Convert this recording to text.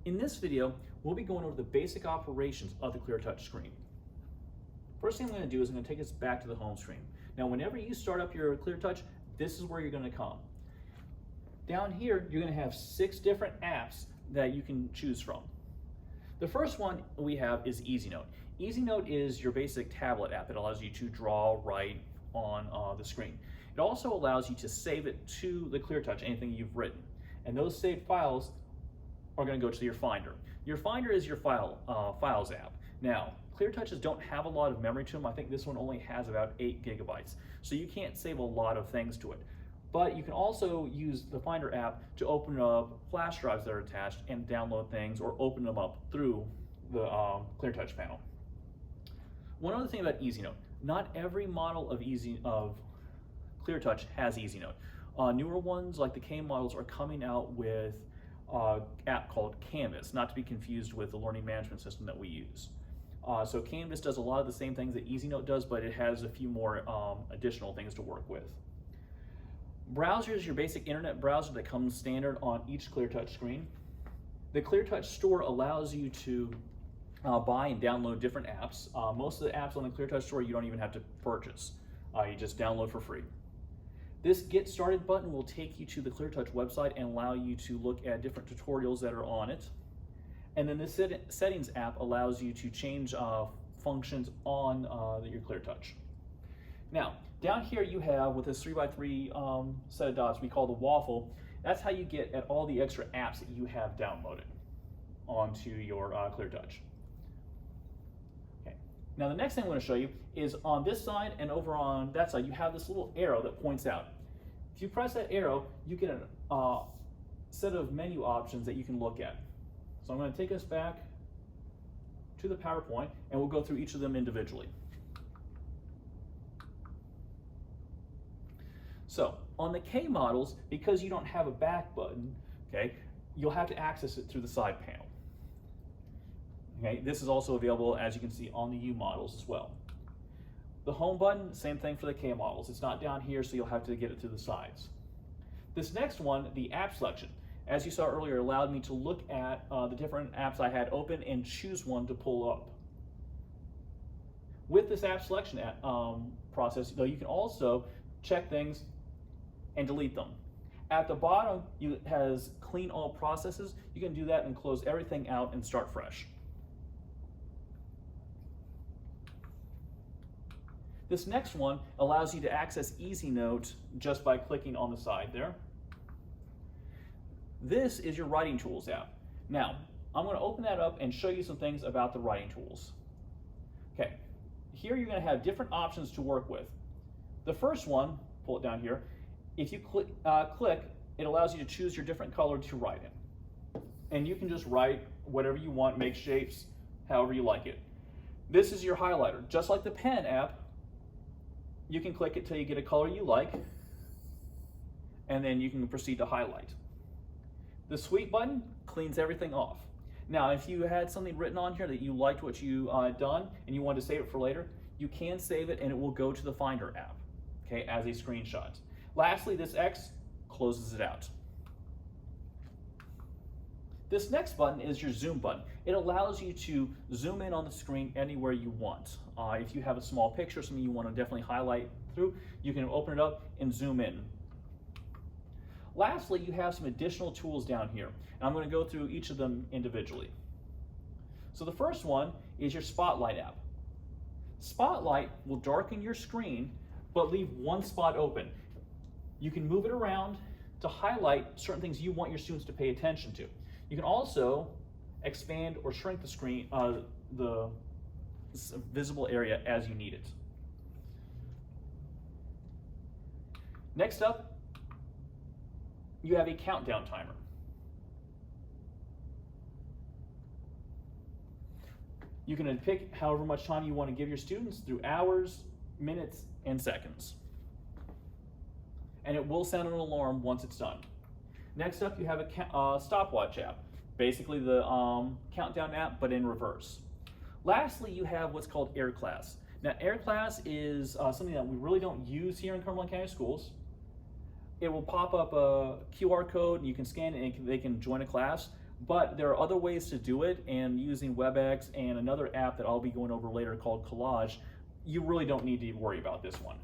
In this video, we'll be going over the basic operations of the Cleartouch screen. First thing I'm going to do is I'm going to take us back to the home screen. Now, whenever you start up your Cleartouch, this is where you're going to come. Down here, you're going to have 6 different apps that you can choose from. The first one we have is EasyNote. EasyNote is your basic tablet app. It allows you to draw, write on the screen. It also allows you to save it to the Cleartouch, anything you've written. And those saved files are going to go to your Finder. Your Finder is your files app. Now, Cleartouches don't have a lot of memory to them. I think this one only has about 8 gigabytes. So you can't save a lot of things to it. But you can also use the Finder app to open up flash drives that are attached and download things or open them up through the Cleartouch panel. One other thing about EasyNote, not every model of Cleartouch has EasyNote. Newer ones like the K models are coming out with an app called Canvas, not to be confused with the learning management system that we use. So Canvas does a lot of the same things that EasyNote does, but it has a few more additional things to work with. Browser is your basic internet browser that comes standard on each Cleartouch screen. The Cleartouch store allows you to buy and download different apps. Most of the apps on the Cleartouch store you don't even have to purchase. You just download for free. This Get Started button will take you to the Cleartouch website and allow you to look at different tutorials that are on it. And then this Settings app allows you to change functions on your Cleartouch. Now, down here you have, with this 3x3 set of dots we call the waffle, that's how you get at all the extra apps that you have downloaded onto your Cleartouch. Okay. Now the next thing I'm going to show you is on this side and over on that side, you have this little arrow that points out. If you press that arrow, you get a set of menu options that you can look at. So I'm going to take us back to the PowerPoint and we'll go through each of them individually. So on the K models, because you don't have a back button, okay, you'll have to access it through the side panel. Okay, this is also available, as you can see, on the U models as well. The home button, same thing for the K models. It's not down here, so you'll have to get it through the sides. This next one, the app selection, as you saw earlier, allowed me to look at the different apps I had open and choose one to pull up. With this app selection process, though, you can also check things and delete them. At the bottom, it has clean all processes. You can do that and close everything out and start fresh. This next one allows you to access EasyNote just by clicking on the side there. This is your Writing Tools app. Now, I'm going to open that up and show you some things about the Writing Tools. Okay, here you're going to have different options to work with. The first one, pull it down here, if you click, it allows you to choose your different color to write in. And you can just write whatever you want, make shapes, however you like it. This is your highlighter. Just like the Pen app, you can click it till you get a color you like, and then you can proceed to highlight. The Sweep button cleans everything off. Now, if you had something written on here that you liked what you done and you wanted to save it for later, you can save it and it will go to the Finder app, okay, as a screenshot. Lastly, this X closes it out. This next button is your Zoom button. It allows you to zoom in on the screen anywhere you want. If you have a small picture, something you want to definitely highlight through, you can open it up and zoom in. Lastly, you have some additional tools down here, and I'm going to go through each of them individually. So the first one is your Spotlight app. Spotlight will darken your screen, but leave one spot open. You can move it around to highlight certain things you want your students to pay attention to. You can also expand or shrink the screen, the visible area as you need it. Next up, you have a countdown timer. You can pick however much time you want to give your students through hours, minutes, and seconds. And it will sound an alarm once it's done. Next up, you have a stopwatch app, basically the countdown app, but in reverse. Lastly, you have what's called Air Class. Now, Air Class is something that we really don't use here in Cumberland County Schools. It will pop up a QR code and you can scan it and they can join a class. But there are other ways to do it, and using WebEx and another app that I'll be going over later called Collage, you really don't need to worry about this one.